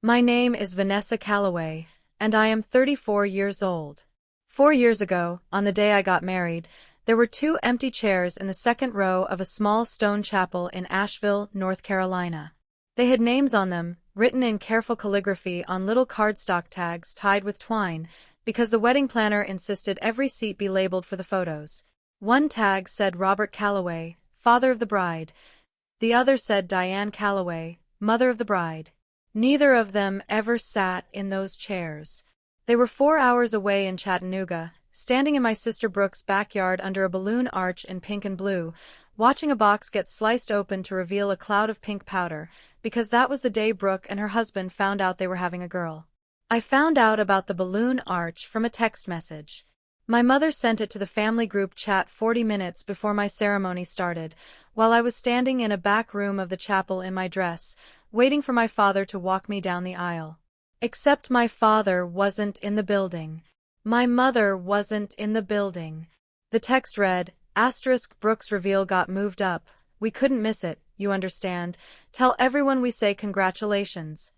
My name is Vanessa Calloway, and I am 34 years old. 4 years ago, on the day I got married, there were 2 empty chairs in the second row of a small stone chapel in Asheville, North Carolina. They had names on them, written in careful calligraphy on little cardstock tags tied with twine, because the wedding planner insisted every seat be labeled for the photos. One tag said Robert Calloway, father of the bride. The other said Diane Calloway, mother of the bride. Neither of them ever sat in those chairs. They were 4 hours away in Chattanooga, standing in my sister Brooke's backyard under a balloon arch in pink and blue, watching a box get sliced open to reveal a cloud of pink powder, because that was the day Brooke and her husband found out they were having a girl. I found out about the balloon arch from a text message. My mother sent it to the family group chat 40 minutes before my ceremony started, while I was standing in a back room of the chapel in my dress, waiting for my father to walk me down the aisle. Except my father wasn't in the building. My mother wasn't in the building. The text read, Brooke's reveal got moved up. We couldn't miss it, you understand. Tell everyone we say congratulations.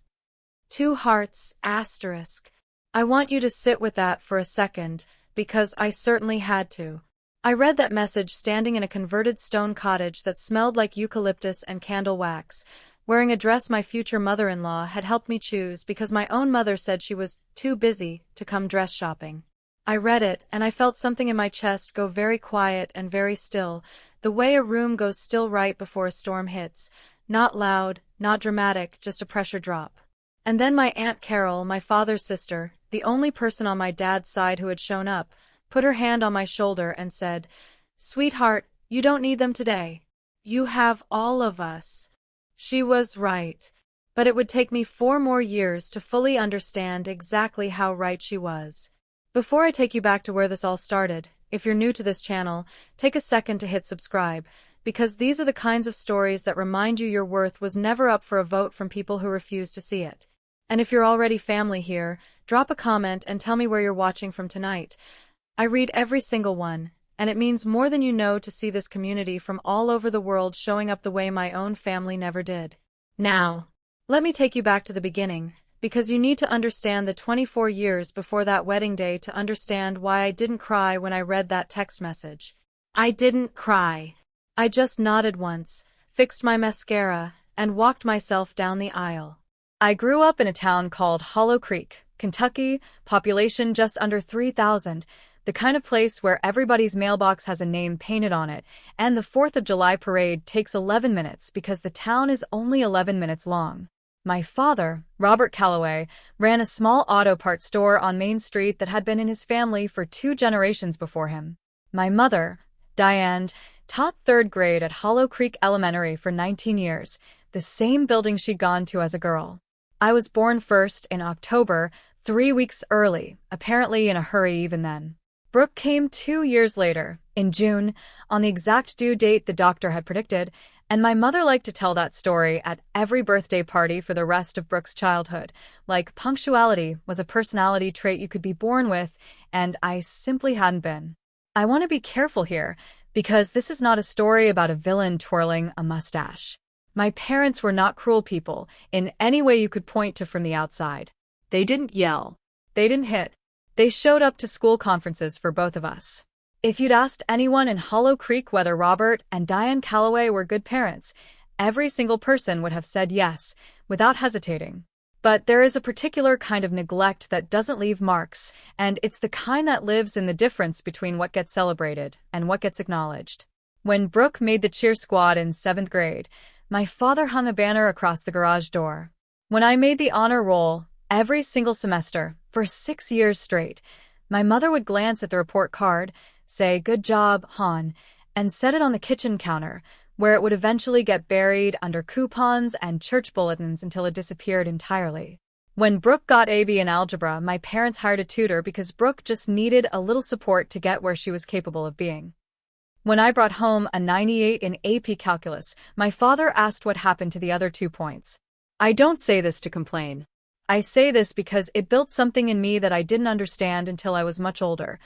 2 hearts, asterisk. I want you to sit with that for a second, because I certainly had to. I read that message standing in a converted stone cottage that smelled like eucalyptus and candle wax, wearing a dress my future mother-in-law had helped me choose because my own mother said she was too busy to come dress shopping. I read it, and I felt something in my chest go very quiet and very still, the way a room goes still right before a storm hits, not loud, not dramatic, just a pressure drop. And then my Aunt Carol, my father's sister, the only person on my dad's side who had shown up, put her hand on my shoulder and said, Sweetheart, you don't need them today. You have all of us. She was right. But it would take me 4 more years to fully understand exactly how right she was. Before I take you back to where this all started, if you're new to this channel, take a second to hit subscribe, because these are the kinds of stories that remind you your worth was never up for a vote from people who refuse to see it. And if you're already family here, drop a comment and tell me where you're watching from tonight. I read every single one, and it means more than you know to see this community from all over the world showing up the way my own family never did. Now, let me take you back to the beginning, because you need to understand the 24 years before that wedding day to understand why I didn't cry when I read that text message. I didn't cry. I just nodded once, fixed my mascara, and walked myself down the aisle. I grew up in a town called Hollow Creek, Kentucky, population just under 3,000, the kind of place where everybody's mailbox has a name painted on it, and the 4th of July parade takes 11 minutes because the town is only 11 minutes long. My father, Robert Calloway, ran a small auto parts store on Main Street that had been in his family for 2 generations before him. My mother, Diane, taught 3rd grade at Hollow Creek Elementary for 19 years, the same building she'd gone to as a girl. I was born first in October, 3 weeks early, apparently in a hurry even then. Brooke came 2 years later, in June, on the exact due date the doctor had predicted, and my mother liked to tell that story at every birthday party for the rest of Brooke's childhood, like punctuality was a personality trait you could be born with, and I simply hadn't been. I want to be careful here, because this is not a story about a villain twirling a mustache. My parents were not cruel people, in any way you could point to from the outside. They didn't yell. They didn't hit. They showed up to school conferences for both of us. If you'd asked anyone in Hollow Creek whether Robert and Diane Calloway were good parents, every single person would have said yes, without hesitating. But there is a particular kind of neglect that doesn't leave marks, and it's the kind that lives in the difference between what gets celebrated and what gets acknowledged. When Brooke made the cheer squad in 7th grade, my father hung a banner across the garage door. When I made the honor roll, every single semester, for 6 years straight, my mother would glance at the report card, say, "Good job, hon," and set it on the kitchen counter, where it would eventually get buried under coupons and church bulletins until it disappeared entirely. When Brooke got AB in algebra, my parents hired a tutor because Brooke just needed a little support to get where she was capable of being. When I brought home a 98 in AP calculus, my father asked what happened to the other 2 points. I don't say this to complain. I say this because it built something in me that I didn't understand until I was much older.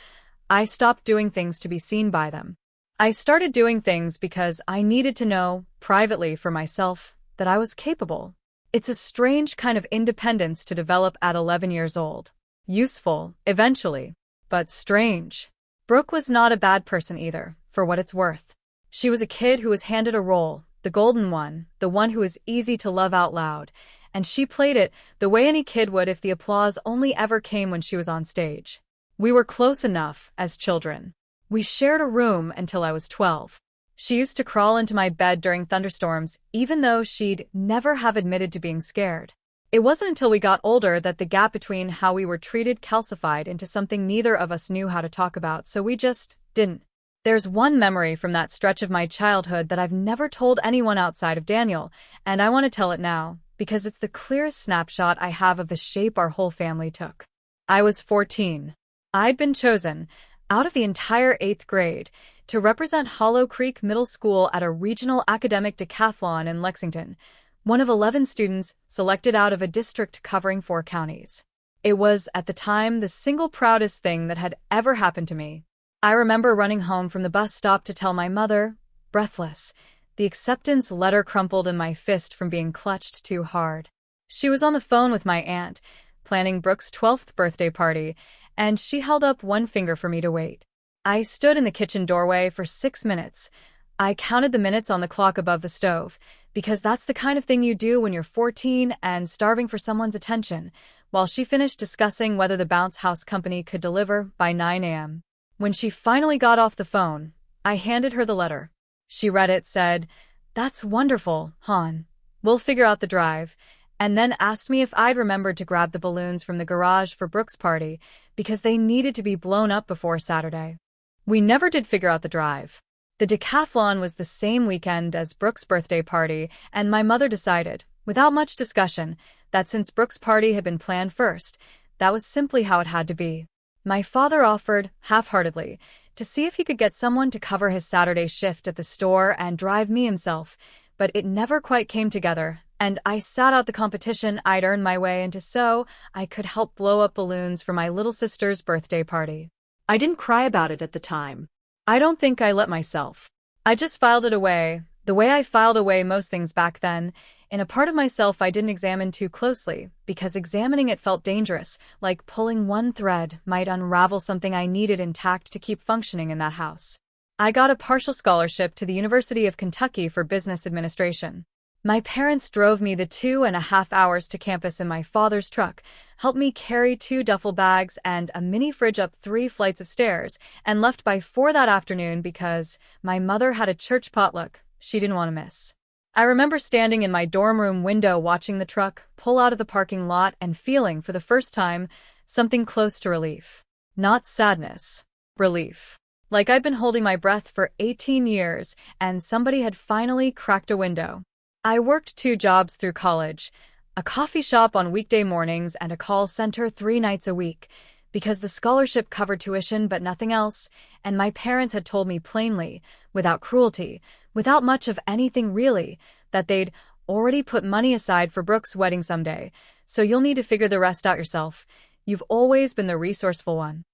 I stopped doing things to be seen by them. I started doing things because I needed to know, privately for myself, that I was capable. It's a strange kind of independence to develop at 11 years old. Useful, eventually, but strange. Brooke was not a bad person either, for what it's worth. She was a kid who was handed a role, the golden one, the one who was easy to love out loud, and she played it the way any kid would if the applause only ever came when she was on stage. We were close enough, as children. We shared a room until I was 12. She used to crawl into my bed during thunderstorms, even though she'd never have admitted to being scared. It wasn't until we got older that the gap between how we were treated calcified into something neither of us knew how to talk about, so we just didn't. There's one memory from that stretch of my childhood that I've never told anyone outside of Daniel, and I want to tell it now, because it's the clearest snapshot I have of the shape our whole family took. I was 14. I'd been chosen, out of the entire 8th grade, to represent Hollow Creek Middle School at a regional academic decathlon in Lexington, one of 11 students selected out of a district covering 4 counties. It was, at the time, the single proudest thing that had ever happened to me. I remember running home from the bus stop to tell my mother, breathless, the acceptance letter crumpled in my fist from being clutched too hard. She was on the phone with my aunt, planning Brooke's 12th birthday party, and she held up one finger for me to wait. I stood in the kitchen doorway for 6 minutes. I counted the minutes on the clock above the stove, because that's the kind of thing you do when you're 14 and starving for someone's attention, while she finished discussing whether the bounce house company could deliver by 9 a.m. When she finally got off the phone, I handed her the letter. She read it, said, "That's wonderful, hon. We'll figure out the drive," and then asked me if I'd remembered to grab the balloons from the garage for Brooke's party, because they needed to be blown up before Saturday. We never did figure out the drive. The decathlon was the same weekend as Brooke's birthday party, and my mother decided, without much discussion, that since Brooke's party had been planned first, that was simply how it had to be. My father offered, half-heartedly, to see if he could get someone to cover his Saturday shift at the store and drive me himself, but it never quite came together, and I sat out the competition I'd earned my way into so I could help blow up balloons for my little sister's birthday party. I didn't cry about it at the time. I don't think I let myself. I just filed it away, the way I filed away most things back then, in a part of myself I didn't examine too closely, because examining it felt dangerous, like pulling one thread might unravel something I needed intact to keep functioning in that house. I got a partial scholarship to the University of Kentucky for business administration. My parents drove me the 2.5 hours to campus in my father's truck, helped me carry 2 duffel bags and a mini fridge up 3 flights of stairs, and left by 4 that afternoon because my mother had a church potluck she didn't want to miss. I remember standing in my dorm room window watching the truck pull out of the parking lot and feeling, for the first time, something close to relief. Not sadness. Relief. Like I'd been holding my breath for 18 years and somebody had finally cracked a window. I worked 2 jobs through college, a coffee shop on weekday mornings and a call center 3 nights a week, because the scholarship covered tuition but nothing else, and my parents had told me plainly, without cruelty, without much of anything really, that they'd already put money aside for Brooke's wedding someday, so you'll need to figure the rest out yourself. You've always been the resourceful one.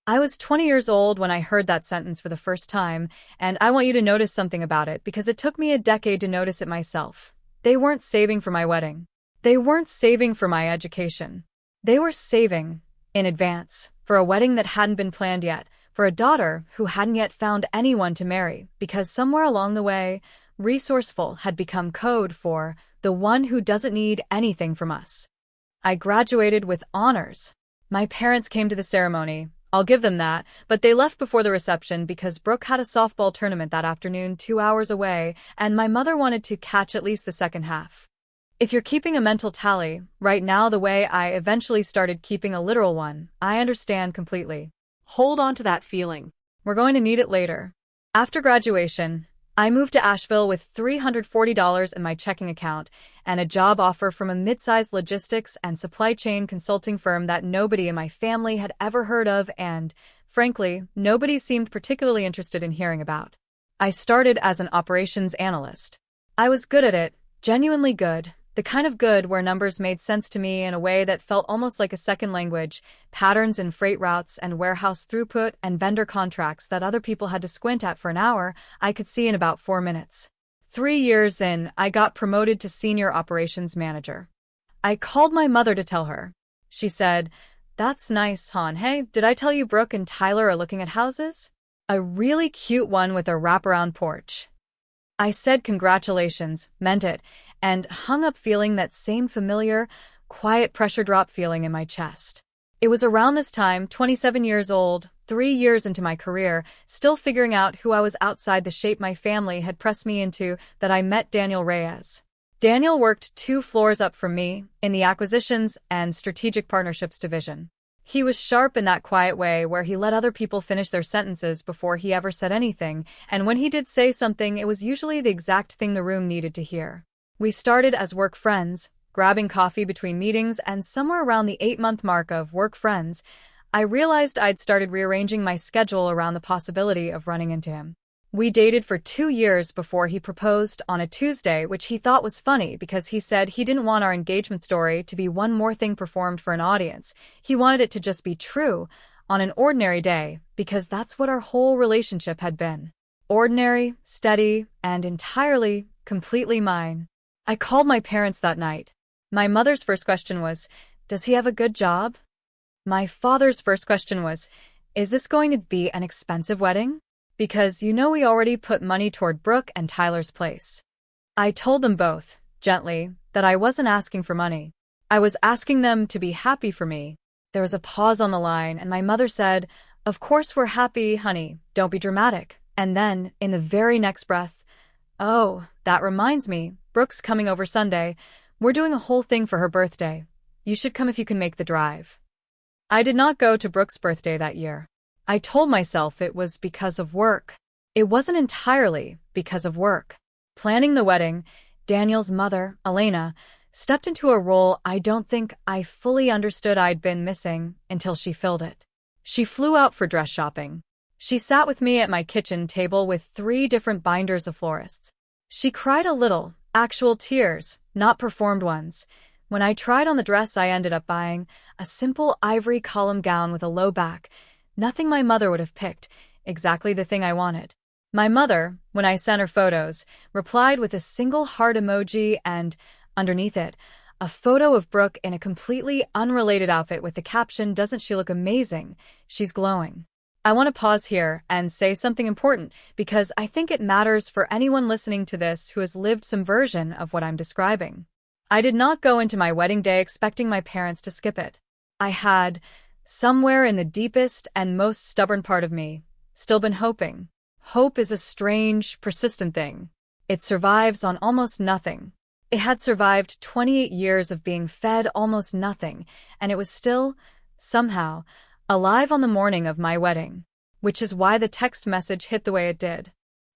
I was 20 years old when I heard that sentence for the first time, and I want you to notice something about it because it took me a decade to notice it myself. They weren't saving for my wedding. They weren't saving for my education. They were saving, in advance, for a wedding that hadn't been planned yet, for a daughter who hadn't yet found anyone to marry, because somewhere along the way, resourceful had become code for the one who doesn't need anything from us. I graduated with honors. My parents came to the ceremony. I'll give them that, but they left before the reception because Brooke had a softball tournament that afternoon 2 hours away, and my mother wanted to catch at least the second half. If you're keeping a mental tally, right now the way I eventually started keeping a literal one, I understand completely. Hold on to that feeling. We're going to need it later. After graduation, I moved to Asheville with $340 in my checking account and a job offer from a mid-sized logistics and supply chain consulting firm that nobody in my family had ever heard of and, frankly, nobody seemed particularly interested in hearing about. I started as an operations analyst. I was good at it, genuinely good, the kind of good where numbers made sense to me in a way that felt almost like a second language, patterns in freight routes and warehouse throughput and vendor contracts that other people had to squint at for an hour, I could see in about 4 minutes. 3 years in, I got promoted to senior operations manager. I called my mother to tell her. She said, "That's nice, hon. Hey, did I tell you Brooke and Tyler are looking at houses? A really cute one with a wraparound porch." I said congratulations, meant it, and hung up feeling that same familiar, quiet pressure drop feeling in my chest. It was around this time, 27 years old, 3 years into my career, still figuring out who I was outside the shape my family had pressed me into, that I met Daniel Reyes. Daniel worked 2 floors up from me, in the Acquisitions and Strategic Partnerships division. He was sharp in that quiet way where he let other people finish their sentences before he ever said anything, and when he did say something, it was usually the exact thing the room needed to hear. We started as work friends, grabbing coffee between meetings, and somewhere around the 8-month mark of work friends, I realized I'd started rearranging my schedule around the possibility of running into him. We dated for 2 years before he proposed on a Tuesday, which he thought was funny because he said he didn't want our engagement story to be one more thing performed for an audience. He wanted it to just be true on an ordinary day, because that's what our whole relationship had been. Ordinary, steady, and entirely, completely mine. I called my parents that night. My mother's first question was, "Does he have a good job?" My father's first question was, "Is this going to be an expensive wedding? Because we already put money toward Brooke and Tyler's place." I told them both, gently, that I wasn't asking for money. I was asking them to be happy for me. There was a pause on the line, and my mother said, "Of course we're happy, honey, don't be dramatic." And then, in the very next breath, "Oh, that reminds me, Brooke's coming over Sunday. We're doing a whole thing for her birthday. You should come if you can make the drive." I did not go to Brooke's birthday that year. I told myself it was because of work. It wasn't entirely because of work. Planning the wedding, Daniel's mother, Elena, stepped into a role I don't think I fully understood I'd been missing until she filled it. She flew out for dress shopping. She sat with me at my kitchen table with 3 different binders of florists. She cried a little, actual tears, not performed ones. When I tried on the dress I ended up buying, a simple ivory column gown with a low back, nothing my mother would have picked, exactly the thing I wanted. My mother, when I sent her photos, replied with a single heart emoji and, underneath it, a photo of Brooke in a completely unrelated outfit with the caption, "Doesn't she look amazing? She's glowing." I want to pause here and say something important because I think it matters for anyone listening to this who has lived some version of what I'm describing. I did not go into my wedding day expecting my parents to skip it. I had, somewhere in the deepest and most stubborn part of me, still been hoping. Hope is a strange, persistent thing. It survives on almost nothing. It had survived 28 years of being fed almost nothing, and it was still, somehow, alive on the morning of my wedding, which is why the text message hit the way it did.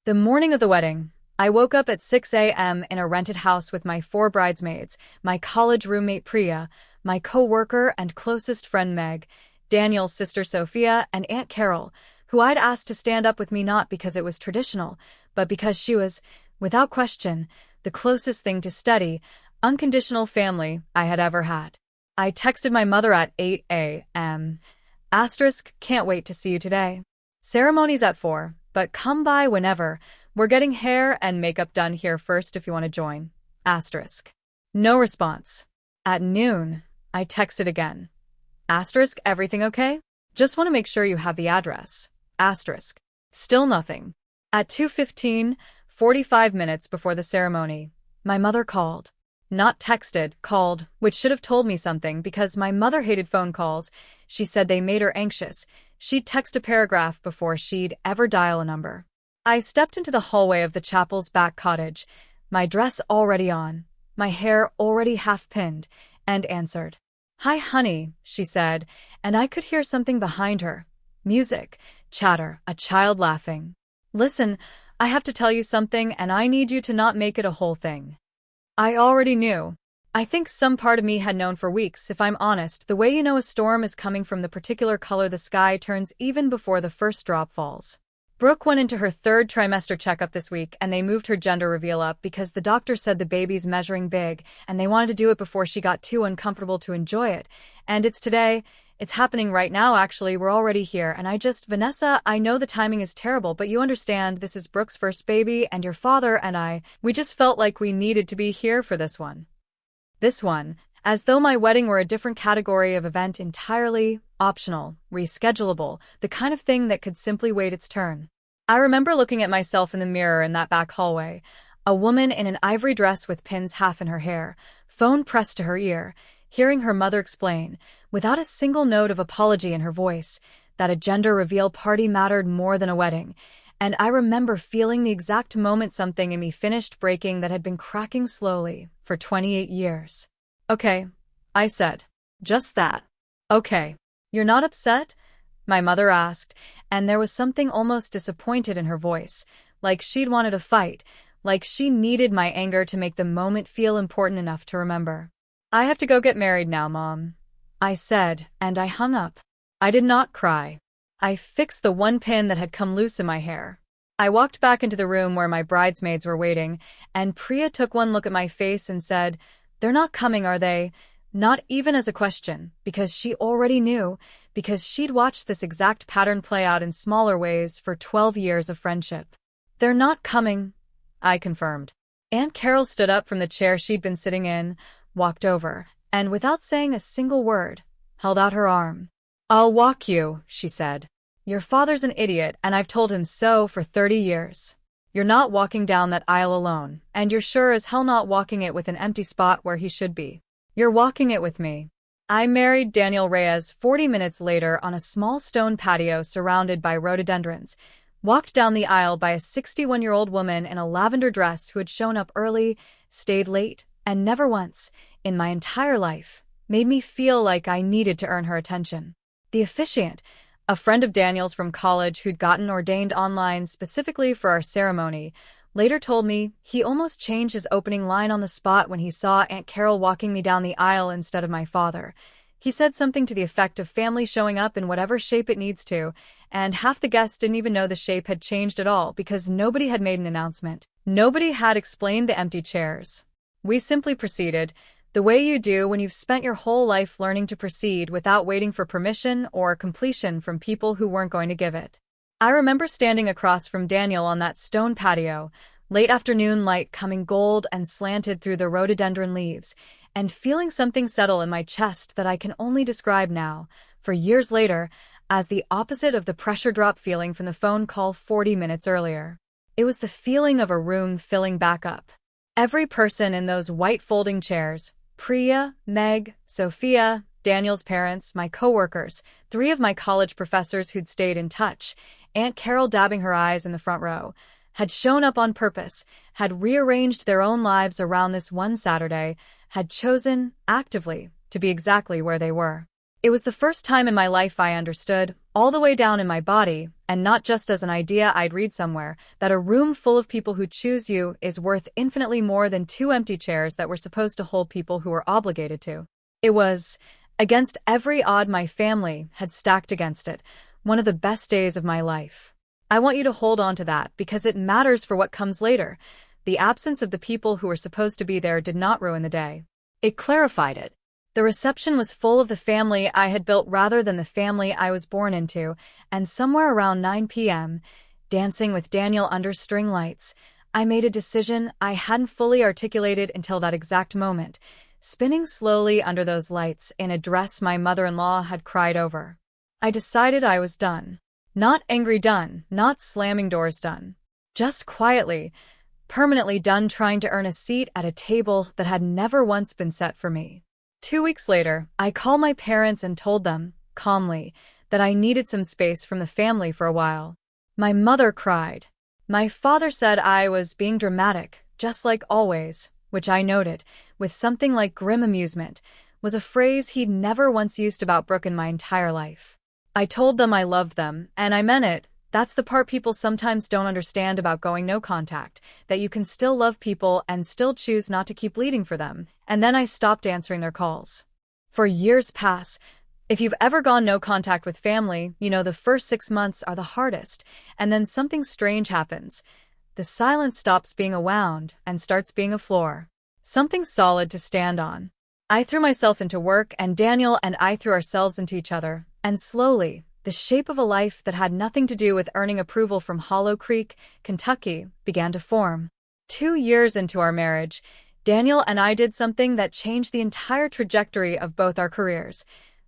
The morning of the wedding, I woke up at 6 a.m. in a rented house with my 4 bridesmaids, my college roommate Priya, my co-worker and closest friend Meg, Daniel's sister Sophia, and Aunt Carol, who I'd asked to stand up with me not because it was traditional, but because she was, without question, the closest thing to steady, unconditional family I had ever had. I texted my mother at 8 a.m. Asterisk, can't wait to see you today. Ceremony's at 4, but come by whenever. We're getting hair and makeup done here first if you want to join. Asterisk. No response. At noon, I texted again. Asterisk, everything okay? Just want to make sure you have the address. Asterisk. Still nothing. At 2:15, 45 minutes before the ceremony, my mother called. Not texted, called, which should have told me something because my mother hated phone calls. She said they made her anxious. She'd text a paragraph before she'd ever dial a number. I stepped into the hallway of the chapel's back cottage, my dress already on, my hair already half-pinned, and answered. "Hi, honey," she said, and I could hear something behind her. Music, chatter, a child laughing. "Listen, I have to tell you something and I need you to not make it a whole thing." I already knew. I think some part of me had known for weeks, if I'm honest, the way you know a storm is coming from the particular color the sky turns even before the first drop falls. Brooke went into her 3rd trimester checkup this week and they moved her gender reveal up because the doctor said the baby's measuring big and they wanted to do it before she got too uncomfortable to enjoy it. And it's today. It's happening right now, actually. We're already here. And Vanessa, I know the timing is terrible, but you understand this is Brooke's first baby and your father and we just felt like we needed to be here for this one. This one, as though my wedding were a different category of event entirely optional, reschedulable, the kind of thing that could simply wait its turn. I remember looking at myself in the mirror in that back hallway, a woman in an ivory dress with pins half in her hair, phone pressed to her ear, hearing her mother explain, without a single note of apology in her voice, that a gender reveal party mattered more than a wedding. And I remember feeling the exact moment something in me finished breaking that had been cracking slowly for 28 years. "Okay," I said. "Just that." "Okay. You're not upset?" my mother asked, and there was something almost disappointed in her voice, like she'd wanted a fight, like she needed my anger to make the moment feel important enough to remember. "I have to go get married now, Mom," I said, and I hung up. I did not cry. I fixed the one pin that had come loose in my hair. I walked back into the room where my bridesmaids were waiting, and Priya took one look at my face and said, "They're not coming, are they?" Not even as a question, because she already knew, because she'd watched this exact pattern play out in smaller ways for 12 years of friendship. "They're not coming," I confirmed. Aunt Carol stood up from the chair she'd been sitting in, walked over, and without saying a single word, held out her arm. "I'll walk you," she said. "Your father's an idiot, and I've told him so for 30 years. You're not walking down that aisle alone, and you're sure as hell not walking it with an empty spot where he should be. You're walking it with me." I married Daniel Reyes 40 minutes later on a small stone patio surrounded by rhododendrons, walked down the aisle by a 61-year-old woman in a lavender dress who had shown up early, stayed late, and never once, in my entire life, made me feel like I needed to earn her attention. The officiant, a friend of Daniel's from college who'd gotten ordained online specifically for our ceremony, later told me he almost changed his opening line on the spot when he saw Aunt Carol walking me down the aisle instead of my father. He said something to the effect of family showing up in whatever shape it needs to, and half the guests didn't even know the shape had changed at all because nobody had made an announcement. Nobody had explained the empty chairs. We simply proceeded, the way you do when you've spent your whole life learning to proceed without waiting for permission or completion from people who weren't going to give it. I remember standing across from Daniel on that stone patio, late afternoon light coming gold and slanted through the rhododendron leaves, and feeling something settle in my chest that I can only describe now, for years later, as the opposite of the pressure drop feeling from the phone call 40 minutes earlier. It was the feeling of a room filling back up. Every person in those white folding chairs, Priya, Meg, Sophia, Daniel's parents, my coworkers, 3 of my college professors who'd stayed in touch, Aunt Carol dabbing her eyes in the front row, had shown up on purpose, had rearranged their own lives around this one Saturday, had chosen, actively, to be exactly where they were. It was the first time in my life I understood, all the way down in my body, and not just as an idea I'd read somewhere, that a room full of people who choose you is worth infinitely more than 2 empty chairs that were supposed to hold people who were obligated to. It was, against every odd my family had stacked against it, one of the best days of my life. I want you to hold on to that because it matters for what comes later. The absence of the people who were supposed to be there did not ruin the day. It clarified it. The reception was full of the family I had built rather than the family I was born into, and somewhere around 9 p.m., dancing with Daniel under string lights, I made a decision I hadn't fully articulated until that exact moment, spinning slowly under those lights in a dress my mother-in-law had cried over. I decided I was done. Not angry done, not slamming doors done. Just quietly, permanently done trying to earn a seat at a table that had never once been set for me. 2 weeks later, I called my parents and told them, calmly, that I needed some space from the family for a while. My mother cried. My father said I was being dramatic, just like always, which I noted, with something like grim amusement, was a phrase he'd never once used about Brooke in my entire life. I told them I loved them, and I meant it. That's the part people sometimes don't understand about going no contact, that you can still love people and still choose not to keep bleeding for them, and then I stopped answering their calls. For years pass. If you've ever gone no contact with family, you know the first 6 months are the hardest, and then something strange happens. The silence stops being a wound and starts being a floor. Something solid to stand on. I threw myself into work, and Daniel and I threw ourselves into each other, and slowly, the shape of a life that had nothing to do with earning approval from Hollow Creek, Kentucky, began to form. 2 years into our marriage, Daniel and I did something that changed the entire trajectory of both our careers.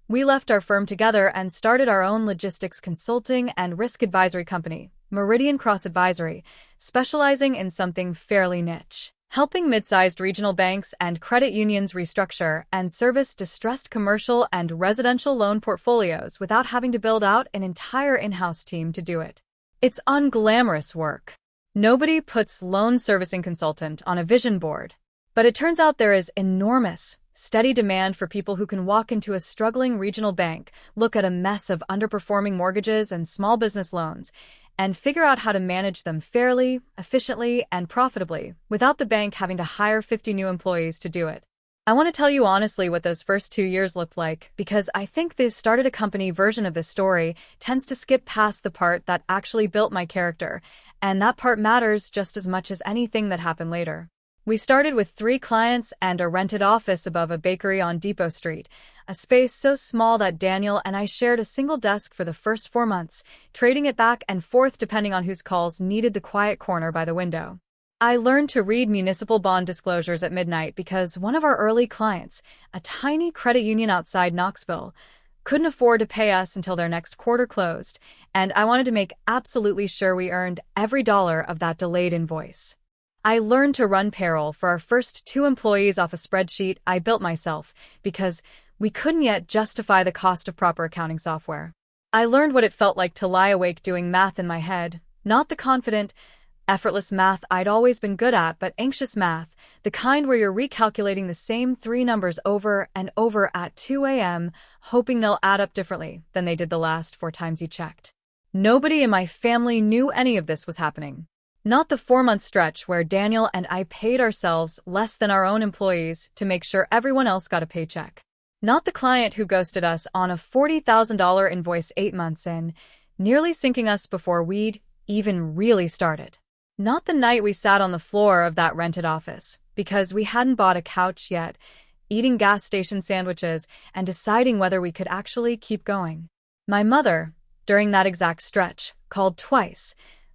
We left our firm together and started our own logistics consulting and risk advisory company, Meridian Cross Advisory, specializing in something fairly niche, helping mid-sized regional banks and credit unions restructure and service distressed commercial and residential loan portfolios without having to build out an entire in-house team to do it. It's unglamorous work. Nobody puts loan servicing consultant on a vision board. But it turns out there is enormous, steady demand for people who can walk into a struggling regional bank, look at a mess of underperforming mortgages and small business loans, and figure out how to manage them fairly, efficiently, and profitably, without the bank having to hire 50 new employees to do it. I want to tell you honestly what those first 2 years looked like, because I think the started a company version of this story tends to skip past the part that actually built my character, and that part matters just as much as anything that happened later. We started with 3 clients and a rented office above a bakery on Depot Street, a space so small that Daniel and I shared a single desk for the first 4 months, trading it back and forth depending on whose calls needed the quiet corner by the window. I learned to read municipal bond disclosures at midnight because one of our early clients, a tiny credit union outside Knoxville, couldn't afford to pay us until their next quarter closed, and I wanted to make absolutely sure we earned every dollar of that delayed invoice. I learned to run payroll for our first 2 employees off a spreadsheet I built myself because we couldn't yet justify the cost of proper accounting software. I learned what it felt like to lie awake doing math in my head, not the confident, effortless math I'd always been good at, but anxious math, the kind where you're recalculating the same 3 numbers over and over at 2 a.m., hoping they'll add up differently than they did the last 4 times you checked. Nobody in my family knew any of this was happening. Not the 4-month stretch where Daniel and I paid ourselves less than our own employees to make sure everyone else got a paycheck. Not the client who ghosted us on a $40,000 invoice 8 months in, nearly sinking us before we'd even really started. Not the night we sat on the floor of that rented office, because we hadn't bought a couch yet, eating gas station sandwiches and deciding whether we could actually keep going. My mother, during that exact stretch, called twice,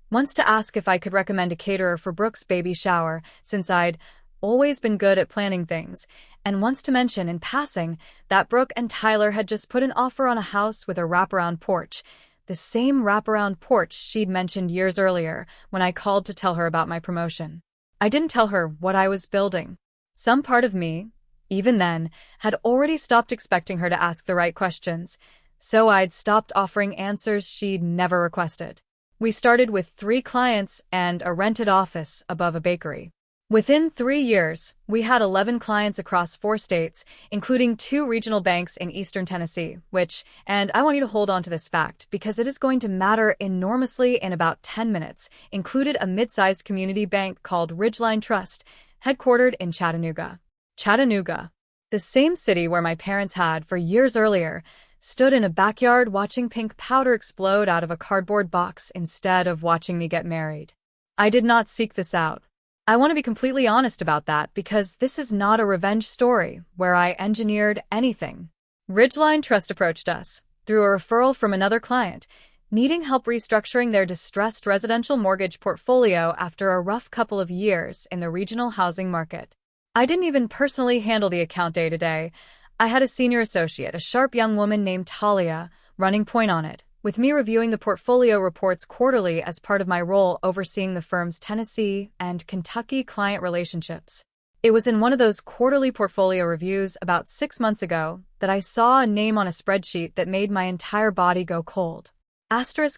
once to ask if I could recommend a caterer for Brooke's baby shower, since I'd always been good at planning things, and once to mention in passing that Brooke and Tyler had just put an offer on a house with a wraparound porch, the same wraparound porch she'd mentioned years earlier when I called to tell her about my promotion. I didn't tell her what I was building. Some part of me, even then, had already stopped expecting her to ask the right questions, so I'd stopped offering answers she'd never requested. We started with 3 clients and a rented office above a bakery. Within 3 years, we had 11 clients across 4 states, including 2 regional banks in eastern Tennessee, which, and I want you to hold on to this fact because it is going to matter enormously in about 10 minutes, included a mid-sized community bank called Ridgeline Trust, headquartered in Chattanooga. Chattanooga, the same city where my parents had, for years earlier, stood in a backyard watching pink powder explode out of a cardboard box instead of watching me get married. I did not seek this out. I want to be completely honest about that because this is not a revenge story where I engineered anything. Ridgeline Trust approached us through a referral from another client, needing help restructuring their distressed residential mortgage portfolio after a rough couple of years in the regional housing market. I didn't even personally handle the account day to day. I had a senior associate, a sharp young woman named Talia, running point on it, with me reviewing the portfolio reports quarterly as part of my role overseeing the firm's Tennessee and Kentucky client relationships. It was in one of those quarterly portfolio reviews about 6 months ago that I saw a name on a spreadsheet that made my entire body go cold.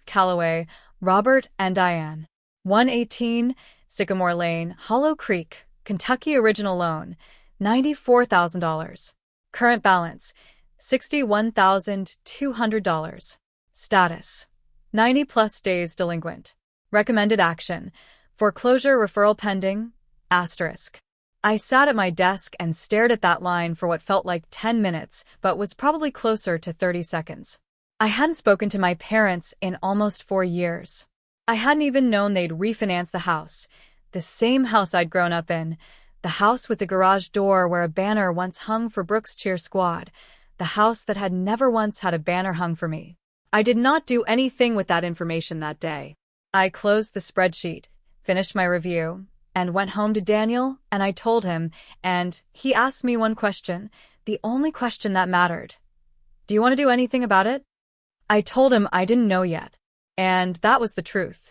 Calloway, Robert and Diane. 118 Sycamore Lane, Hollow Creek, Kentucky original loan, $94,000. Current balance, $61,200. Status, 90-plus days delinquent. Recommended action, foreclosure referral pending, asterisk. I sat at my desk and stared at that line for what felt like 10 minutes, but was probably closer to 30 seconds. I hadn't spoken to my parents in almost 4 years. I hadn't even known they'd refinance the house, the same house I'd grown up in, the house with the garage door where a banner once hung for Brooks Cheer Squad, the house that had never once had a banner hung for me. I did not do anything with that information that day. I closed the spreadsheet, finished my review, and went home to Daniel, and I told him, and he asked me one question, the only question that mattered. Do you want to do anything about it? I told him I didn't know yet. And that was the truth.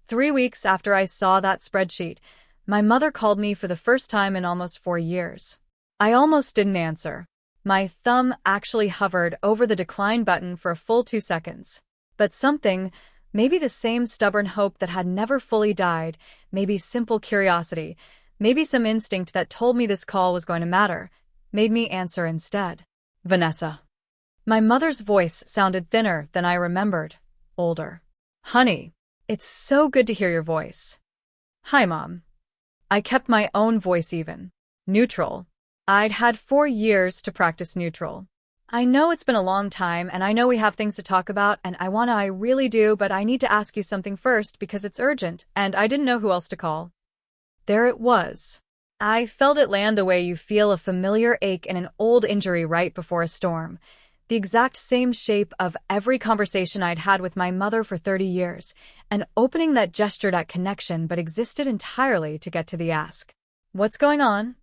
3 weeks after I saw that spreadsheet, my mother called me for the first time in almost 4 years. I almost didn't answer. My thumb actually hovered over the decline button for a full 2 seconds. But something, maybe the same stubborn hope that had never fully died, maybe simple curiosity, maybe some instinct that told me this call was going to matter, made me answer instead. Vanessa. My mother's voice sounded thinner than I remembered, older. Honey, it's so good to hear your voice. Hi, Mom. I kept my own voice even. Neutral. I'd had 4 years to practice neutral. I know it's been a long time, and I know we have things to talk about, and I really do, but I need to ask you something first because it's urgent, and I didn't know who else to call. There it was. I felt it land the way you feel a familiar ache in an old injury right before a storm. The exact same shape of every conversation I'd had with my mother for 30 years, an opening that gestured at connection but existed entirely to get to the ask. What's going on?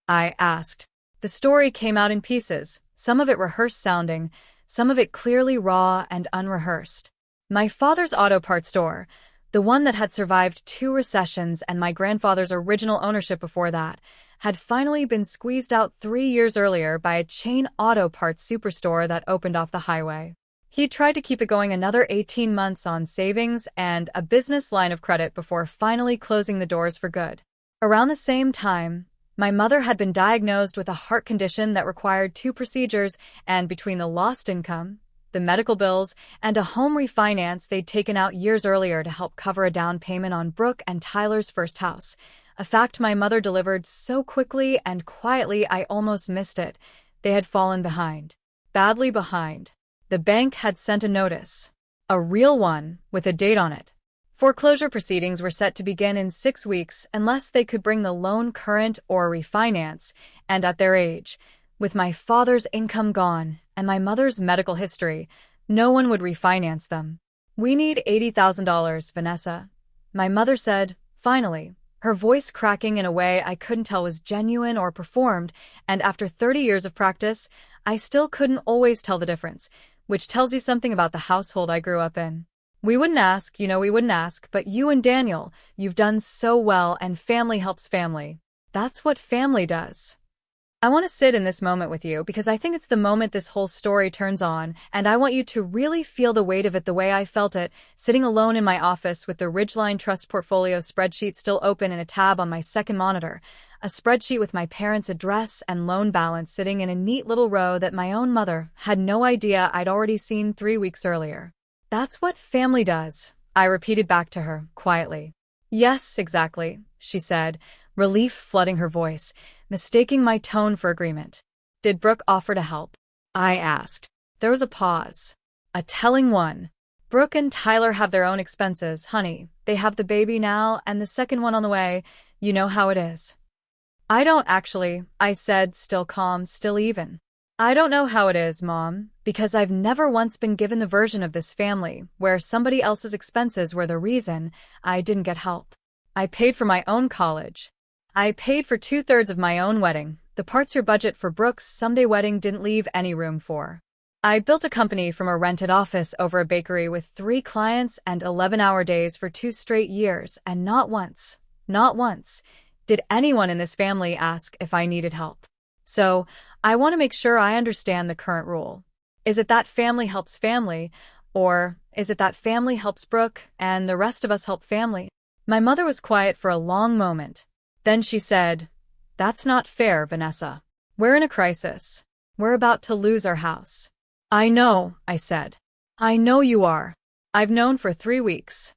I asked. The story came out in pieces, some of it rehearsed sounding, some of it clearly raw and unrehearsed. My father's auto parts store, the one that had survived 2 recessions and my grandfather's original ownership before that, had finally been squeezed out 3 years earlier by a chain auto parts superstore that opened off the highway. He tried to keep it going another 18 months on savings and a business line of credit before finally closing the doors for good. Around the same time, my mother had been diagnosed with a heart condition that required 2 procedures, and between the lost income, the medical bills, and a home refinance they'd taken out years earlier to help cover a down payment on Brooke and Tyler's first house, a fact my mother delivered so quickly and quietly I almost missed it, they had fallen behind. Badly behind. The bank had sent a notice. A real one, with a date on it. Foreclosure proceedings were set to begin in 6 weeks unless they could bring the loan current or refinance, and at their age, with my father's income gone and my mother's medical history, no one would refinance them. We need $80,000, Vanessa. My mother said, finally, her voice cracking in a way I couldn't tell was genuine or performed, and after 30 years of practice, I still couldn't always tell the difference, which tells you something about the household I grew up in. We wouldn't ask, we wouldn't ask, but you and Daniel, you've done so well, and family helps family. That's what family does. I want to sit in this moment with you because I think it's the moment this whole story turns on, and I want you to really feel the weight of it the way I felt it, sitting alone in my office with the Ridgeline Trust Portfolio spreadsheet still open and a tab on my second monitor, a spreadsheet with my parents' address and loan balance sitting in a neat little row that my own mother had no idea I'd already seen 3 weeks earlier. That's what family does, I repeated back to her, quietly. Yes, exactly, she said, relief flooding her voice, mistaking my tone for agreement. Did Brooke offer to help? I asked. There was a pause. A telling one. Brooke and Tyler have their own expenses, honey. They have the baby now and the second one on the way. You know how it is. I don't actually, I said, still calm, still even. I don't know how it is, Mom, because I've never once been given the version of this family where somebody else's expenses were the reason I didn't get help. I paid for my own college. I paid for 2/3 of my own wedding, the parts your budget for Brooke's someday wedding didn't leave any room for. I built a company from a rented office over a bakery with 3 clients and 11-hour days for 2 straight years, and not once, did anyone in this family ask if I needed help. So, I want to make sure I understand the current rule. Is it that family helps family, or is it that family helps Brooke and the rest of us help family? My mother was quiet for a long moment. Then she said, "That's not fair, Vanessa. We're in a crisis. We're about to lose our house." "I know," I said. "I know you are. I've known for 3 weeks."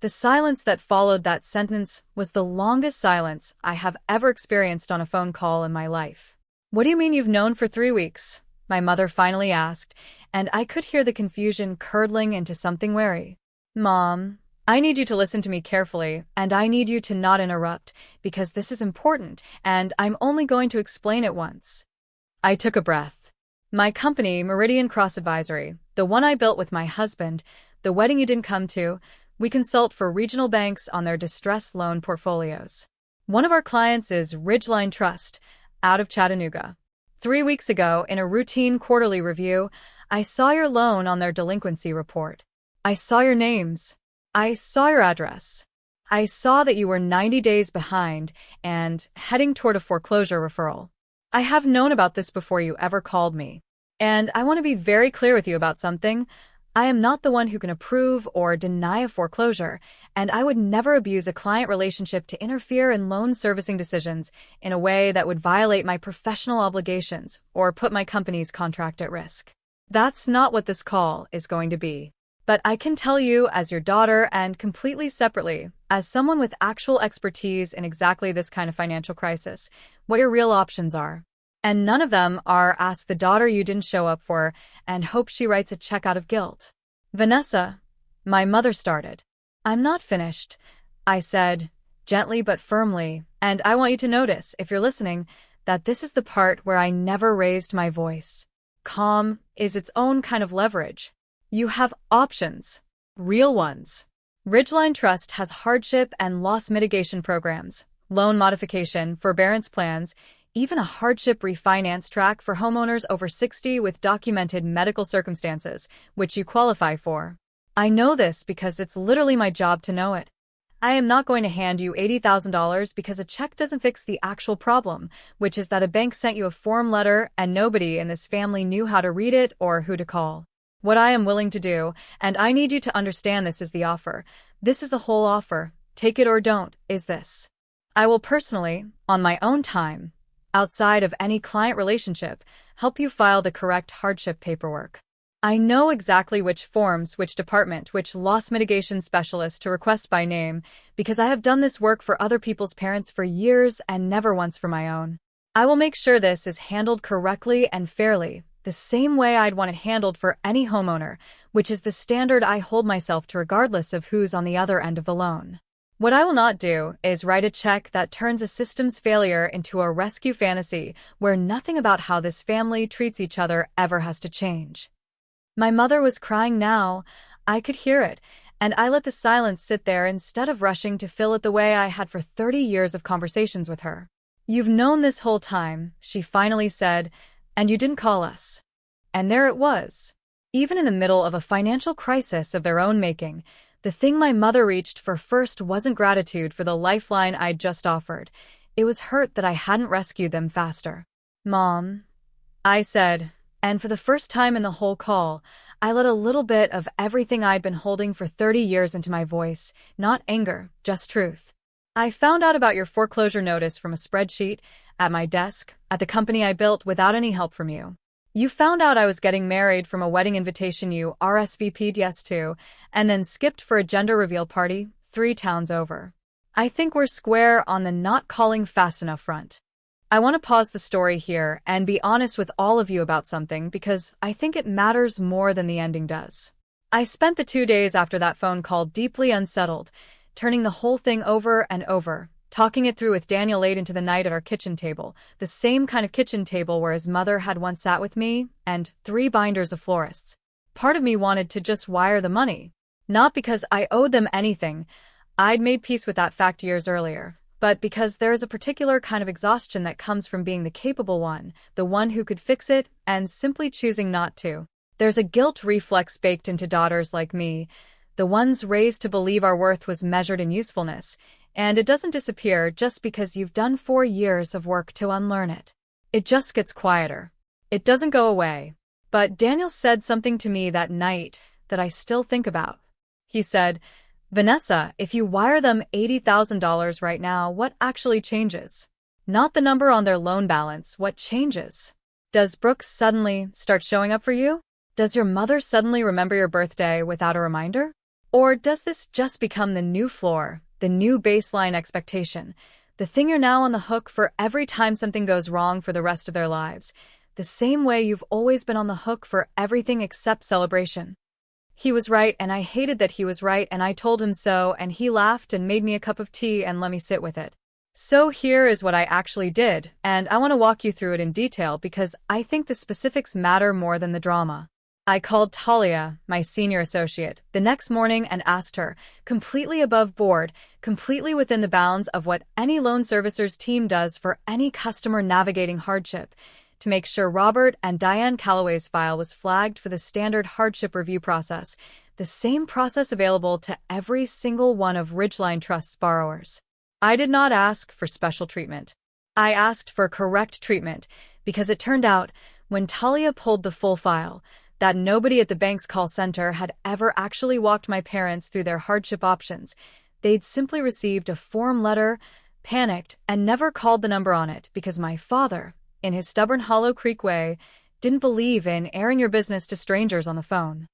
The silence that followed that sentence was the longest silence I have ever experienced on a phone call in my life. "What do you mean you've known for 3 weeks?" my mother finally asked, and I could hear the confusion curdling into something wary. "Mom, I need you to listen to me carefully, and I need you to not interrupt, because this is important, and I'm only going to explain it once." I took a breath. My company, Meridian Cross Advisory, the one I built with my husband, the wedding you didn't come to, we consult for regional banks on their distressed loan portfolios. One of our clients is Ridgeline Trust, out of Chattanooga. 3 weeks ago, in a routine quarterly review, I saw your loan on their delinquency report. I saw your names. I saw your address. I saw that you were 90 days behind and heading toward a foreclosure referral. I have known about this before you ever called me. And I want to be very clear with you about something. I am not the one who can approve or deny a foreclosure, and I would never abuse a client relationship to interfere in loan servicing decisions in a way that would violate my professional obligations or put my company's contract at risk. That's not what this call is going to be. But I can tell you, as your daughter and completely separately, as someone with actual expertise in exactly this kind of financial crisis, what your real options are. And none of them are ask the daughter you didn't show up for and hope she writes a check out of guilt. Vanessa, my mother started. I'm not finished, I said, gently but firmly, and I want you to notice, if you're listening, that this is the part where I never raised my voice. Calm is its own kind of leverage. You have options, real ones. Ridgeline Trust has hardship and loss mitigation programs, loan modification, forbearance plans, even a hardship refinance track for homeowners over 60 with documented medical circumstances, which you qualify for. I know this because it's literally my job to know it. I am not going to hand you $80,000 because a check doesn't fix the actual problem, which is that a bank sent you a form letter and nobody in this family knew how to read it or who to call. What I am willing to do, and I need you to understand this is the offer. This is the whole offer. Take it or don't, is this. I will personally, on my own time, outside of any client relationship, help you file the correct hardship paperwork. I know exactly which forms, which department, which loss mitigation specialist to request by name, because I have done this work for other people's parents for years and never once for my own. I will make sure this is handled correctly and fairly, the same way I'd want it handled for any homeowner, which is the standard I hold myself to regardless of who's on the other end of the loan. What I will not do is write a check that turns a system's failure into a rescue fantasy where nothing about how this family treats each other ever has to change. My mother was crying now. I could hear it, and I let the silence sit there instead of rushing to fill it the way I had for 30 years of conversations with her. You've known this whole time, she finally said, and you didn't call us. And there it was. Even in the middle of a financial crisis of their own making, the thing my mother reached for first wasn't gratitude for the lifeline I'd just offered. It was hurt that I hadn't rescued them faster. Mom, I said, and for the first time in the whole call, I let a little bit of everything I'd been holding for 30 years into my voice, not anger, just truth. I found out about your foreclosure notice from a spreadsheet, at my desk, at the company I built without any help from you. You found out I was getting married from a wedding invitation you RSVP'd yes to, and then skipped for a gender reveal party 3 towns over. I think we're square on the not calling fast enough front. I want to pause the story here and be honest with all of you about something because I think it matters more than the ending does. I spent the 2 days after that phone call deeply unsettled, turning the whole thing over and over, talking it through with Daniel late into the night at our kitchen table, the same kind of kitchen table where his mother had once sat with me, and 3 binders of florists. Part of me wanted to just wire the money. Not because I owed them anything. I'd made peace with that fact years earlier. But because there is a particular kind of exhaustion that comes from being the capable one, the one who could fix it, and simply choosing not to. There's a guilt reflex baked into daughters like me, the ones raised to believe our worth was measured in usefulness, and it doesn't disappear just because you've done 4 years of work to unlearn it. It just gets quieter. It doesn't go away. But Daniel said something to me that night that I still think about. He said, Vanessa, if you wire them $80,000 right now, what actually changes? Not the number on their loan balance, what changes? Does Brooks suddenly start showing up for you? Does your mother suddenly remember your birthday without a reminder? Or does this just become the new floor, the new baseline expectation, the thing you're now on the hook for every time something goes wrong for the rest of their lives, the same way you've always been on the hook for everything except celebration? He was right, and I hated that he was right, and I told him so, and he laughed and made me a cup of tea and let me sit with it. So here is what I actually did, and I want to walk you through it in detail because I think the specifics matter more than the drama. I called Talia, my senior associate, the next morning and asked her, completely above board, completely within the bounds of what any loan servicer's team does for any customer navigating hardship, to make sure Robert and Diane Calloway's file was flagged for the standard hardship review process, the same process available to every single one of Ridgeline Trust's borrowers. I did not ask for special treatment. I asked for correct treatment because it turned out, when Talia pulled the full file, that nobody at the bank's call center had ever actually walked my parents through their hardship options. They'd simply received a form letter, panicked, and never called the number on it because my father, in his stubborn Hollow Creek way, didn't believe in airing your business to strangers on the phone.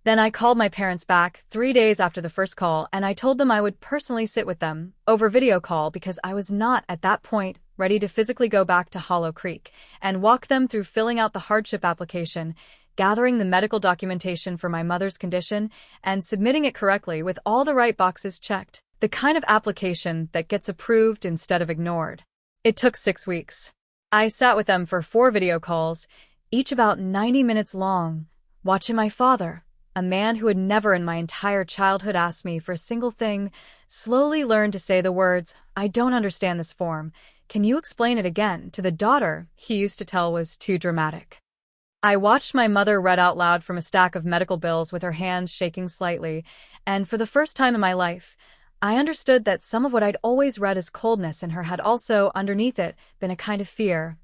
Then I called my parents back 3 days after the first call, and I told them I would personally sit with them over video call because I was not, at that point, ready to physically go back to Hollow Creek and walk them through filling out the hardship application, gathering the medical documentation for my mother's condition, and submitting it correctly with all the right boxes checked. The kind of application that gets approved instead of ignored. It took 6 weeks. I sat with them for 4 video calls, each about 90 minutes long, watching my father, a man who had never in my entire childhood asked me for a single thing, slowly learn to say the words, "I don't understand this form. Can you explain it again?" to the daughter he used to tell was too dramatic. I watched my mother read out loud from a stack of medical bills with her hands shaking slightly, and for the first time in my life, I understood that some of what I'd always read as coldness in her had also, underneath it, been a kind of fear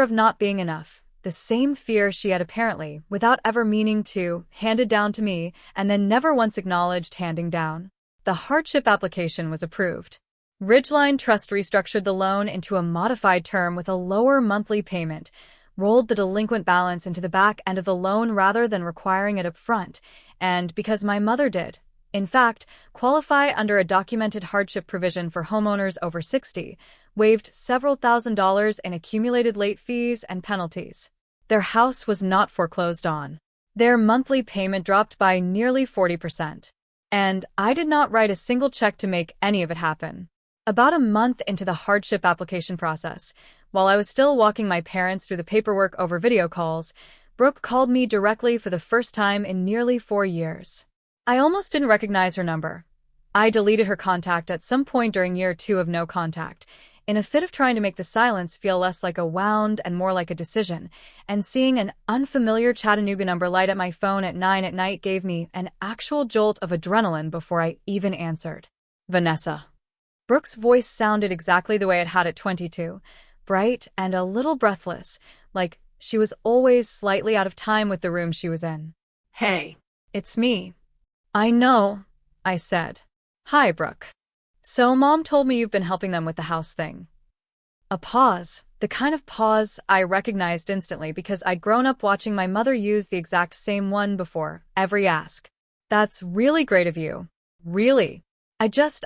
of not being enough, the same fear she had apparently, without ever meaning to, handed down to me, and then never once acknowledged handing down. The hardship application was approved. Ridgeline Trust restructured the loan into a modified term with a lower monthly payment, rolled the delinquent balance into the back end of the loan rather than requiring it up front, and because my mother did, in fact, qualify under a documented hardship provision for homeowners over 60, waived several $1,000s in accumulated late fees and penalties. Their house was not foreclosed on. Their monthly payment dropped by nearly 40%. And I did not write a single check to make any of it happen. About a month into the hardship application process, while I was still walking my parents through the paperwork over video calls, Brooke called me directly for the first time in nearly 4 years. I almost didn't recognize her number. I deleted her contact at some point during year 2 of no contact, in a fit of trying to make the silence feel less like a wound and more like a decision, and seeing an unfamiliar Chattanooga number light up my phone at 9 at night gave me an actual jolt of adrenaline before I even answered. Vanessa. Brooke's voice sounded exactly the way it had at 22, bright and a little breathless, like she was always slightly out of time with the room she was in. Hey. It's me. I know, I said. Hi, Brooke. So Mom told me you've been helping them with the house thing. A pause, the kind of pause I recognized instantly because I'd grown up watching my mother use the exact same one before every ask. That's really great of you. Really.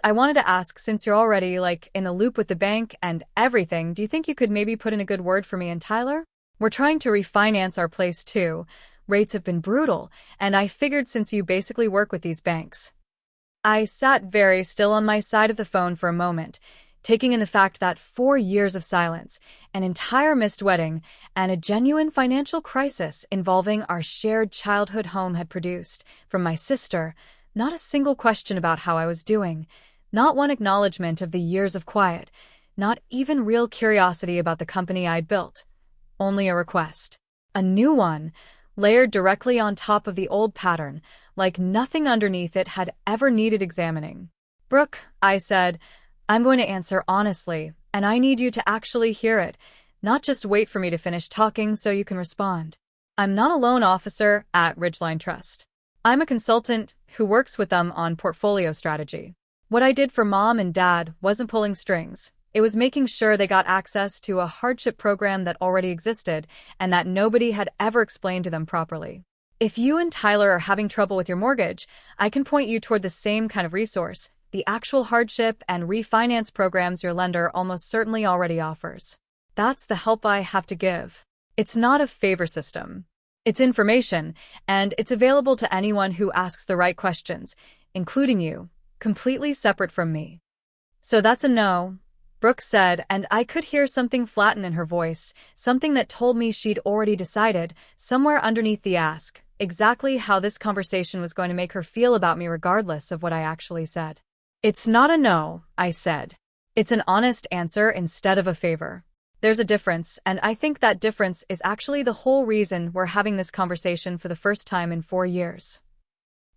I wanted to ask, since you're already, in the loop with the bank and everything, do you think you could maybe put in a good word for me and Tyler? We're trying to refinance our place too. Rates have been brutal, and I figured since you basically work with these banks. I sat very still on my side of the phone for a moment, taking in the fact that 4 years of silence, an entire missed wedding, and a genuine financial crisis involving our shared childhood home had produced, from my sister, not a single question about how I was doing, not one acknowledgement of the years of quiet, not even real curiosity about the company I'd built. Only a request. A new one, layered directly on top of the old pattern, like nothing underneath it had ever needed examining. Brooke, I said, I'm going to answer honestly, and I need you to actually hear it, not just wait for me to finish talking so you can respond. I'm not a loan officer at Ridgeline Trust. I'm a consultant who works with them on portfolio strategy. What I did for Mom and Dad wasn't pulling strings. It was making sure they got access to a hardship program that already existed and that nobody had ever explained to them properly. If you and Tyler are having trouble with your mortgage, I can point you toward the same kind of resource, the actual hardship and refinance programs your lender almost certainly already offers. That's the help I have to give. It's not a favor system. It's information, and it's available to anyone who asks the right questions, including you, completely separate from me. So that's a no. Brooke said, and I could hear something flatten in her voice, something that told me she'd already decided, somewhere underneath the ask, exactly how this conversation was going to make her feel about me regardless of what I actually said. It's not a no, I said. It's an honest answer instead of a favor. There's a difference, and I think that difference is actually the whole reason we're having this conversation for the first time in 4 years.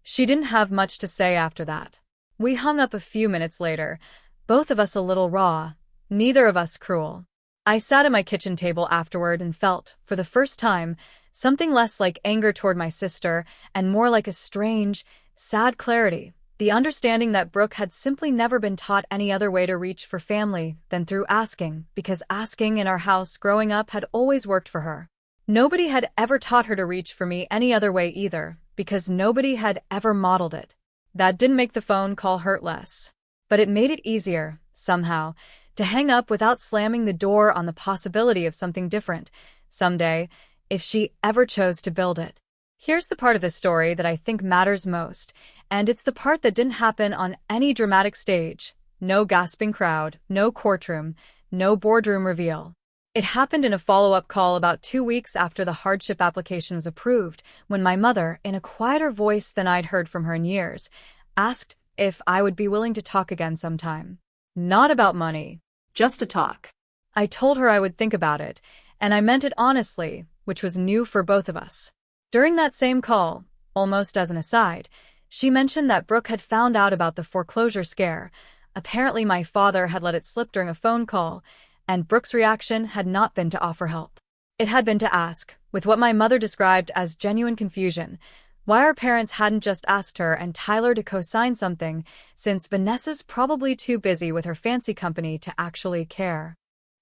She didn't have much to say after that. We hung up a few minutes later, both of us a little raw, neither of us cruel. I sat at my kitchen table afterward and felt, for the first time, something less like anger toward my sister and more like a strange, sad clarity. The understanding that Brooke had simply never been taught any other way to reach for family than through asking, because asking in our house growing up had always worked for her. Nobody had ever taught her to reach for me any other way either, because nobody had ever modeled it. That didn't make the phone call hurt less. But it made it easier, somehow, to hang up without slamming the door on the possibility of something different, someday, if she ever chose to build it. Here's the part of the story that I think matters most, and it's the part that didn't happen on any dramatic stage. No gasping crowd, no courtroom, no boardroom reveal. It happened in a follow-up call about 2 weeks after the hardship application was approved, when my mother, in a quieter voice than I'd heard from her in years, asked if I would be willing to talk again sometime. Not about money. Just to talk. I told her I would think about it, and I meant it honestly, which was new for both of us. During that same call, almost as an aside, she mentioned that Brooke had found out about the foreclosure scare. Apparently my father had let it slip during a phone call, and Brooke's reaction had not been to offer help. It had been to ask, with what my mother described as genuine confusion, why our parents hadn't just asked her and Tyler to co-sign something, since Vanessa's probably too busy with her fancy company to actually care.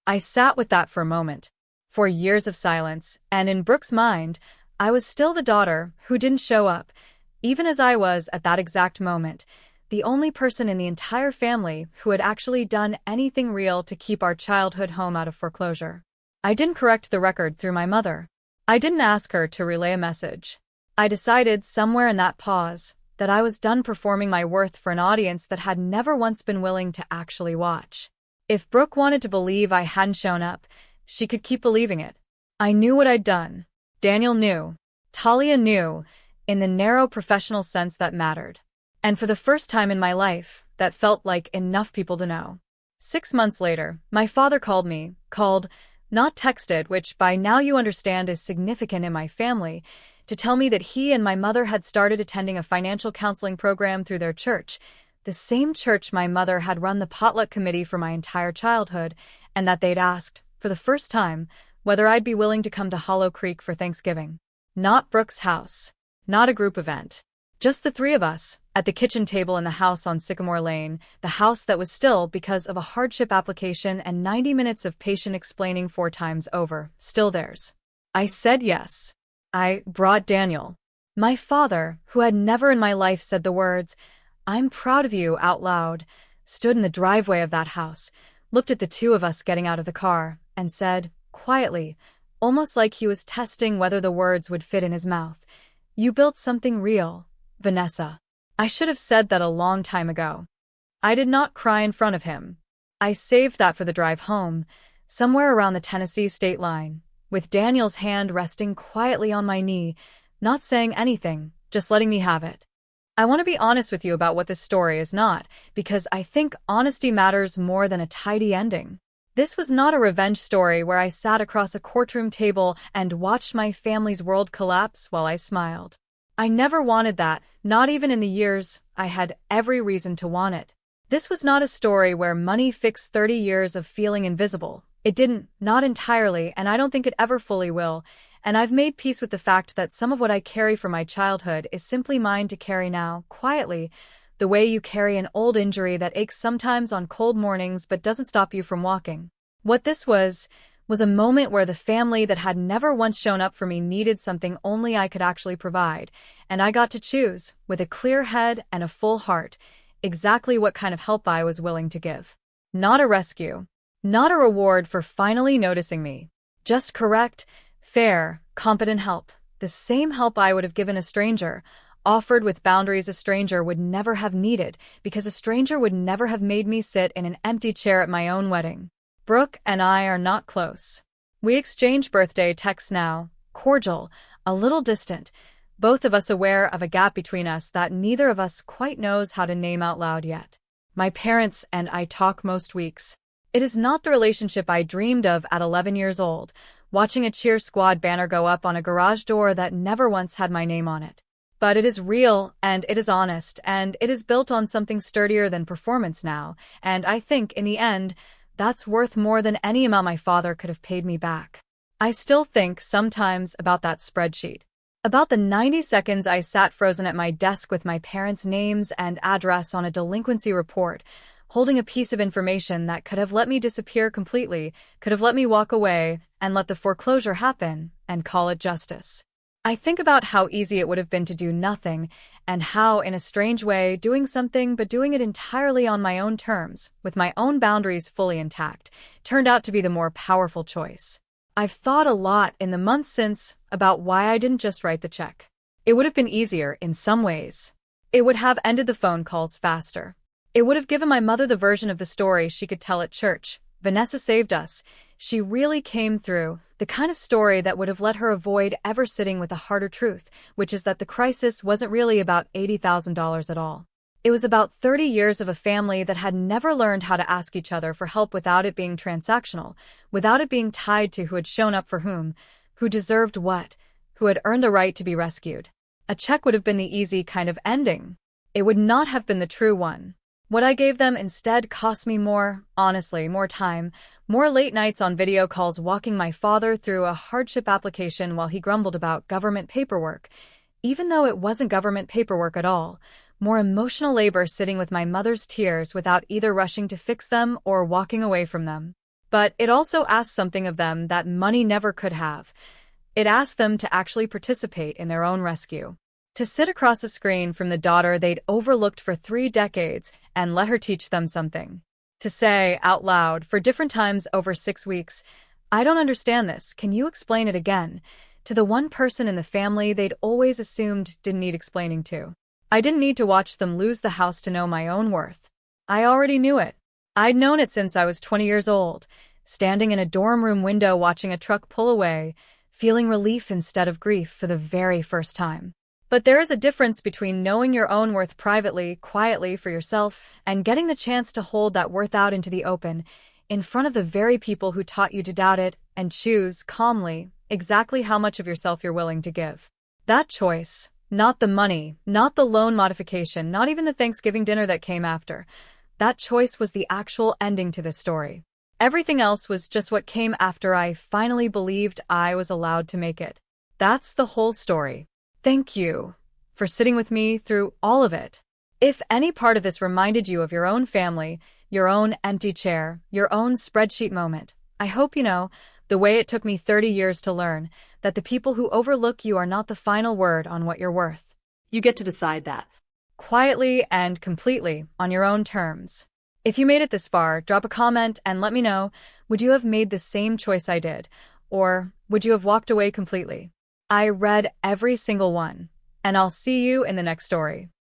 I sat with that for a moment. 4 years of silence, and in Brooke's mind, I was still the daughter who didn't show up, even as I was at that exact moment, the only person in the entire family who had actually done anything real to keep our childhood home out of foreclosure. I didn't correct the record through my mother. I didn't ask her to relay a message. I decided somewhere in that pause that I was done performing my worth for an audience that had never once been willing to actually watch. If Brooke wanted to believe I hadn't shown up, she could keep believing it. I knew what I'd done. Daniel knew. Talia knew, in the narrow professional sense that mattered. And for the first time in my life, that felt like enough people to know. 6 months later, my father called, not texted, which by now you understand is significant in my family, to tell me that he and my mother had started attending a financial counseling program through their church, the same church my mother had run the potluck committee for my entire childhood, and that they'd asked, for the first time, whether I'd be willing to come to Hollow Creek for Thanksgiving. Not Brooke's house. Not a group event. Just the 3 of us, at the kitchen table in the house on Sycamore Lane, the house that was still, because of a hardship application and 90 minutes of patient explaining 4 times over, still theirs. I said yes. I brought Daniel. My father, who had never in my life said the words, "I'm proud of you," out loud, stood in the driveway of that house, looked at the 2 of us getting out of the car, and said, quietly, almost like he was testing whether the words would fit in his mouth, "You built something real, Vanessa." I should have said that a long time ago. I did not cry in front of him. I saved that for the drive home, somewhere around the Tennessee state line, with Daniel's hand resting quietly on my knee, not saying anything, just letting me have it. I want to be honest with you about what this story is not, because I think honesty matters more than a tidy ending. This was not a revenge story where I sat across a courtroom table and watched my family's world collapse while I smiled. I never wanted that, not even in the years I had every reason to want it. This was not a story where money fixed 30 years of feeling invisible. It didn't, not entirely, and I don't think it ever fully will, and I've made peace with the fact that some of what I carry from my childhood is simply mine to carry now, quietly, the way you carry an old injury that aches sometimes on cold mornings but doesn't stop you from walking. What this was a moment where the family that had never once shown up for me needed something only I could actually provide, and I got to choose, with a clear head and a full heart, exactly what kind of help I was willing to give. Not a rescue. Not a reward for finally noticing me. Just correct, fair, competent help. The same help I would have given a stranger, offered with boundaries a stranger would never have needed, because a stranger would never have made me sit in an empty chair at my own wedding. Brooke and I are not close. We exchange birthday texts now, cordial, a little distant, both of us aware of a gap between us that neither of us quite knows how to name out loud yet. My parents and I talk most weeks. It is not the relationship I dreamed of at 11 years old, watching a cheer squad banner go up on a garage door that never once had my name on it. But it is real, and it is honest, and it is built on something sturdier than performance now, and I think, in the end, that's worth more than any amount my father could have paid me back. I still think, sometimes, about that spreadsheet. About the 90 seconds I sat frozen at my desk with my parents' names and address on a delinquency report, holding a piece of information that could have let me disappear completely, could have let me walk away and let the foreclosure happen and call it justice. I think about how easy it would have been to do nothing, and how, in a strange way, doing something but doing it entirely on my own terms, with my own boundaries fully intact, turned out to be the more powerful choice. I've thought a lot in the months since about why I didn't just write the check. It would have been easier in some ways. It would have ended the phone calls faster. It would have given my mother the version of the story she could tell at church. Vanessa saved us. She really came through. The kind of story that would have let her avoid ever sitting with the harder truth, which is that the crisis wasn't really about $80,000 at all. It was about 30 years of a family that had never learned how to ask each other for help without it being transactional, without it being tied to who had shown up for whom, who deserved what, who had earned the right to be rescued. A check would have been the easy kind of ending. It would not have been the true one. What I gave them instead cost me more, honestly, more time, more late nights on video calls walking my father through a hardship application while he grumbled about government paperwork, even though it wasn't government paperwork at all, more emotional labor sitting with my mother's tears without either rushing to fix them or walking away from them. But it also asked something of them that money never could have. It asked them to actually participate in their own rescue. To sit across a screen from the daughter they'd overlooked for 3 decades and let her teach them something. To say, out loud, for different times over 6 weeks, "I don't understand this, can you explain it again?" to the one person in the family they'd always assumed didn't need explaining to. I didn't need to watch them lose the house to know my own worth. I already knew it. I'd known it since I was 20 years old, standing in a dorm room window watching a truck pull away, feeling relief instead of grief for the very first time. But there is a difference between knowing your own worth privately, quietly for yourself, and getting the chance to hold that worth out into the open, in front of the very people who taught you to doubt it, and choose, calmly, exactly how much of yourself you're willing to give. That choice, not the money, not the loan modification, not even the Thanksgiving dinner that came after, that choice was the actual ending to this story. Everything else was just what came after I finally believed I was allowed to make it. That's the whole story. Thank you for sitting with me through all of it. If any part of this reminded you of your own family, your own empty chair, your own spreadsheet moment, I hope you know, the way it took me 30 years to learn, that the people who overlook you are not the final word on what you're worth. You get to decide that. Quietly and completely, on your own terms. If you made it this far, drop a comment and let me know, would you have made the same choice I did? Or would you have walked away completely? I read every single one, and I'll see you in the next story.